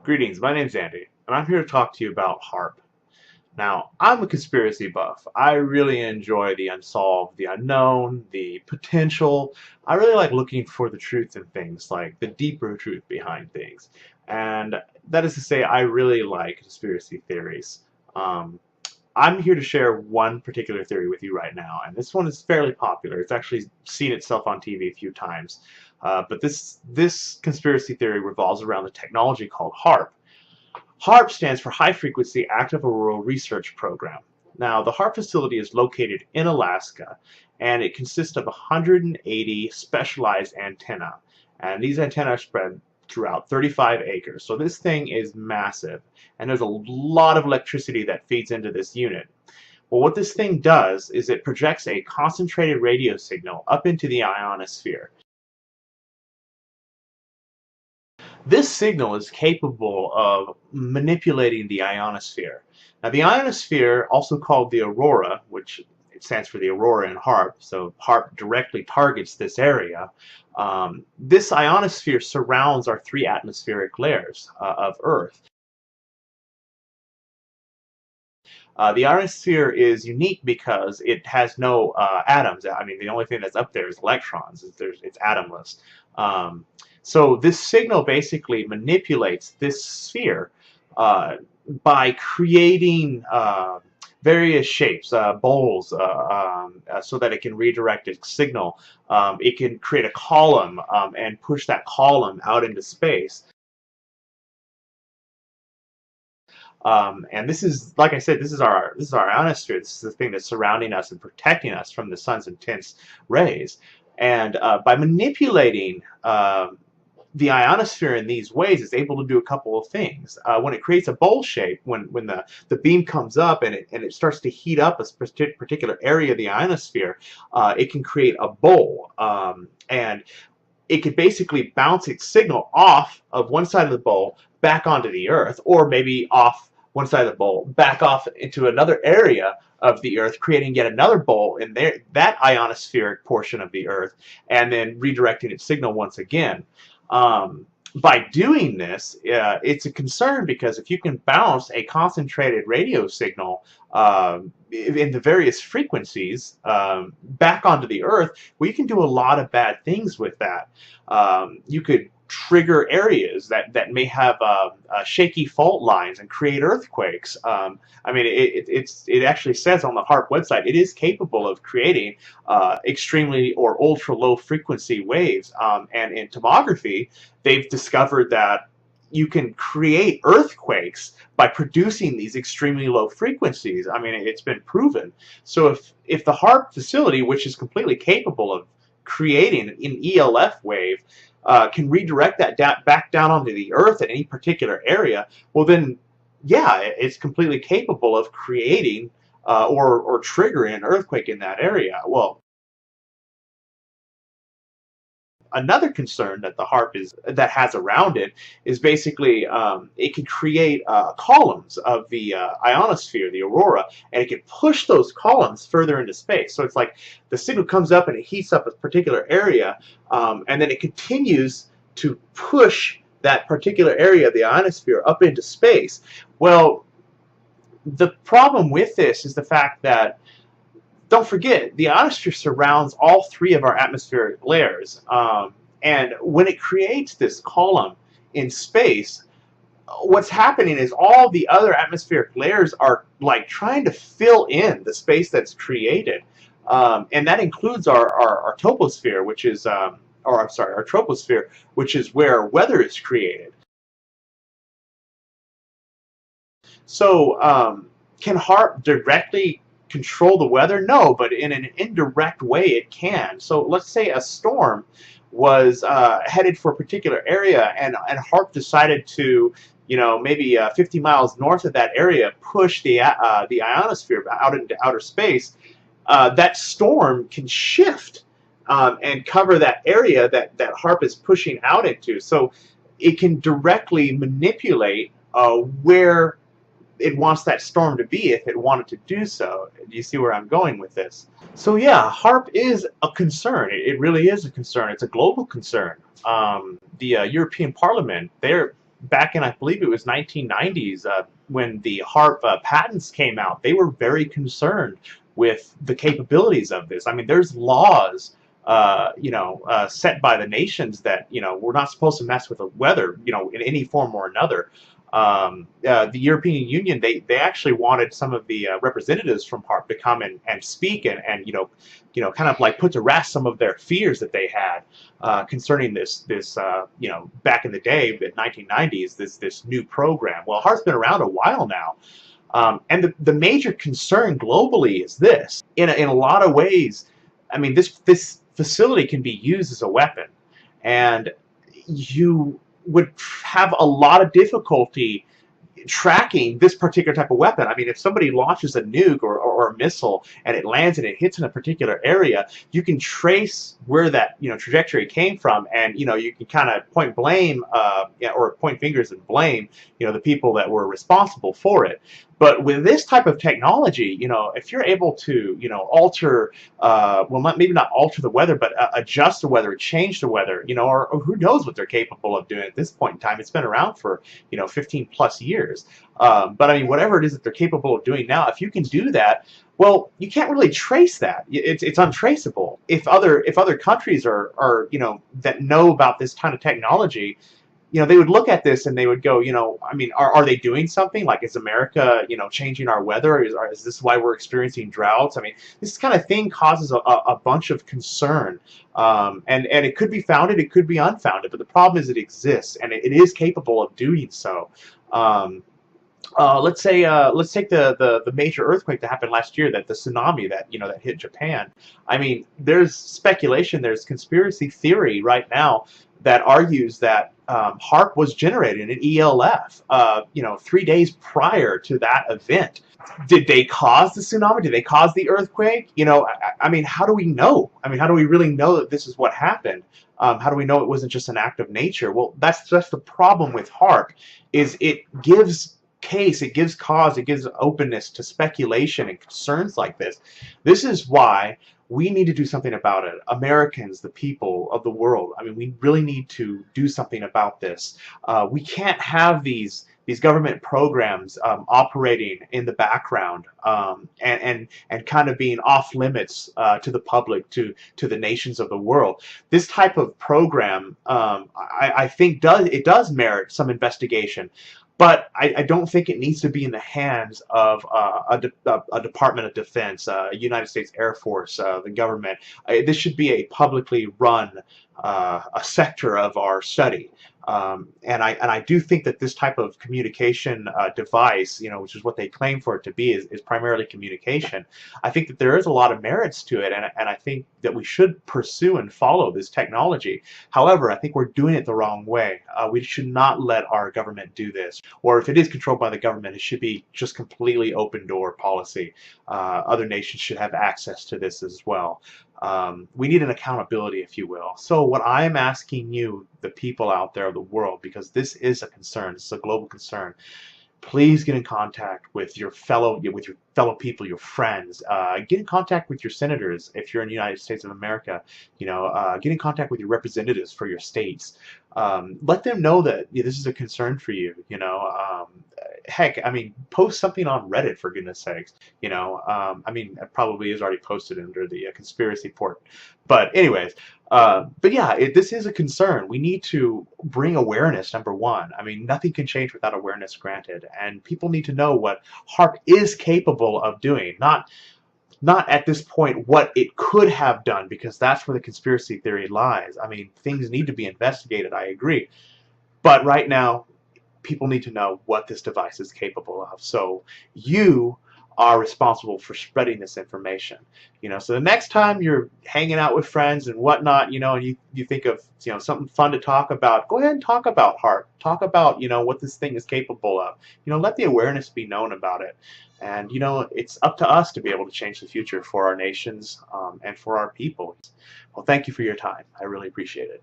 Greetings, my name's Andy, and I'm here to talk to you about HAARP. Now, I'm a conspiracy buff. I really enjoy the unsolved, the unknown, the potential. I really like looking for the truth in things, like the deeper truth behind things. And that is to say, I really like conspiracy theories. Um, I'm here to share one particular theory with you right now, and this one is fairly popular. It's actually seen itself on TV a few times. But this conspiracy theory revolves around the technology called HAARP. HAARP stands for High Frequency Active Auroral Research Program. Now, the HAARP facility is located in Alaska, and it consists of 180 specialized antennae. And these antennae are spread throughout 35 acres. So this thing is massive, and there's a lot of electricity that feeds into this unit. Well, what this thing does is it projects a concentrated radio signal up into the ionosphere. This signal is capable of manipulating the ionosphere. Now, the ionosphere, also called the aurora, which it stands for the aurora in HAARP, so HAARP directly targets this area. This ionosphere surrounds our three atmospheric layers of Earth. The ionosphere is unique because it has no atoms. I mean, the only thing that's up there is electrons. It's atomless. So this signal basically manipulates this sphere by creating various shapes, bowls, so that it can redirect its signal. It can create a column and push that column out into space. And this is, like I said, this is our ionosphere. This is the thing that's surrounding us and protecting us from the sun's intense rays. And by manipulating the ionosphere in these ways, it's able to do a couple of things. When it creates a bowl shape, when the beam comes up and it starts to heat up a particular area of the ionosphere, it can create a bowl. And it could basically bounce its signal off of one side of the bowl back onto the Earth, or maybe off one side of the bowl back off into another area of the Earth, creating yet another bowl in there, that ionospheric portion of the Earth, and then redirecting its signal once again. By doing this, it's a concern because if you can bounce a concentrated radio signal in the various frequencies back onto the Earth, well, you can do a lot of bad things with that. You could trigger areas that may have shaky fault lines and create earthquakes. I mean, it actually says on the HAARP website it is capable of creating extremely or ultra low frequency waves. And in tomography, they've discovered that you can create earthquakes by producing these extremely low frequencies. I mean, it's been proven. So if the HAARP facility, which is completely capable of creating an ELF wave, can redirect that back down onto the Earth at any particular area, well then, yeah, it's completely capable of creating or triggering an earthquake in that area. Well, another concern that the HAARP has around it is basically it can create columns of the ionosphere, the aurora, and it can push those columns further into space. So it's like the signal comes up and it heats up a particular area, and then it continues to push that particular area of the ionosphere up into space. Well, the problem with this is the fact that, don't forget, the ionosphere surrounds all three of our atmospheric layers. And when it creates this column in space, what's happening is all the other atmospheric layers are like trying to fill in the space that's created. And that includes our toposphere, which is, or I'm sorry, our troposphere, which is where weather is created. So can HAARP directly control the weather? No, but in an indirect way it can. So let's say a storm was headed for a particular area, and HAARP decided to, maybe 50 miles north of that area, push the ionosphere out into outer space. That storm can shift and cover that area that HAARP is pushing out into. So it can directly manipulate where it wants that storm to be if it wanted to do so. Do you see where I'm going with this? So yeah, HAARP is a concern. It really is a concern. It's a global concern. The European Parliament, back in, I believe it was 1990s, when the HAARP patents came out, they were very concerned with the capabilities of this. I mean, there's laws, set by the nations that, we're not supposed to mess with the weather, in any form or another. The European Union, they actually wanted some of the representatives from HAARP to come and speak and kind of like put to rest some of their fears that they had concerning this back in the day, the 1990s, this new program. Well, HAARP's been around a while now. And the major concern globally is this. In a lot of ways, I mean, this facility can be used as a weapon, and you would have a lot of difficulty tracking this particular type of weapon. I mean, if somebody launches a nuke or a missile and it lands and it hits in a particular area, you can trace where that trajectory came from, and you can kind of point blame or point fingers and blame the people that were responsible for it. But with this type of technology, if you're able to alter, maybe not alter the weather, but adjust the weather, change the weather, or who knows what they're capable of doing at this point in time. It's been around for 15 plus years. But I mean, whatever it is that they're capable of doing now, if you can do that, well, you can't really trace that. It's untraceable. If other countries are that know about this kind of technology, they would look at this and they would go, I mean, are they doing something? Like, is America, changing our weather? Is this why we're experiencing droughts? I mean, this kind of thing causes a bunch of concern. And it could be founded, it could be unfounded, but the problem is it exists, and it is capable of doing so. Let's take the major earthquake that happened last year, the tsunami that that hit Japan. I mean, there's speculation, there's conspiracy theory right now that argues that HAARP was generated in ELF, 3 days prior to that event. Did they cause the tsunami? Did they cause the earthquake? I mean, how do we know? I mean, how do we really know that this is what happened? How do we know it wasn't just an act of nature? Well, that's the problem with HAARP, is it gives cause, it gives openness to speculation and concerns like this. This is why we need to do something about it. Americans, the people of the world, I mean, we really need to do something about this. We can't have these government programs operating in the background and kind of being off limits to the public, to the nations of the world. This type of program, I think, does merit some investigation. But I don't think it needs to be in the hands of a Department of Defense, United States Air Force, the government. This should be a publicly run a sector of our study. And I do think that this type of communication device, which is what they claim for it to be, is primarily communication. I think that there is a lot of merits to it, and I think that we should pursue and follow this technology. However, I think we're doing it the wrong way. We should not let our government do this, or if it is controlled by the government, it should be just completely open door policy. Other nations should have access to this as well. We need an accountability, if you will. So what I'm asking you, the people out there of the world, because this is a concern, this is a global concern, please get in contact with your fellow people, your friends. Get in contact with your senators if you're in the United States of America. Get in contact with your representatives for your states. Let them know that this is a concern for you. Heck, I mean, post something on Reddit, for goodness sakes. I mean, it probably is already posted under the conspiracy port. But anyways, but yeah, this is a concern. We need to bring awareness, number one. I mean, nothing can change without awareness granted. And people need to know what HAARP is capable of doing. Not at this point what it could have done, because that's where the conspiracy theory lies. I mean, things need to be investigated, I agree. But right now, people need to know what this device is capable of. So you are responsible for spreading this information. So the next time you're hanging out with friends and whatnot, and you think of something fun to talk about, go ahead and talk about HAARP. Talk about what this thing is capable of. Let the awareness be known about it. And it's up to us to be able to change the future for our nations and for our people. Well, thank you for your time. I really appreciate it.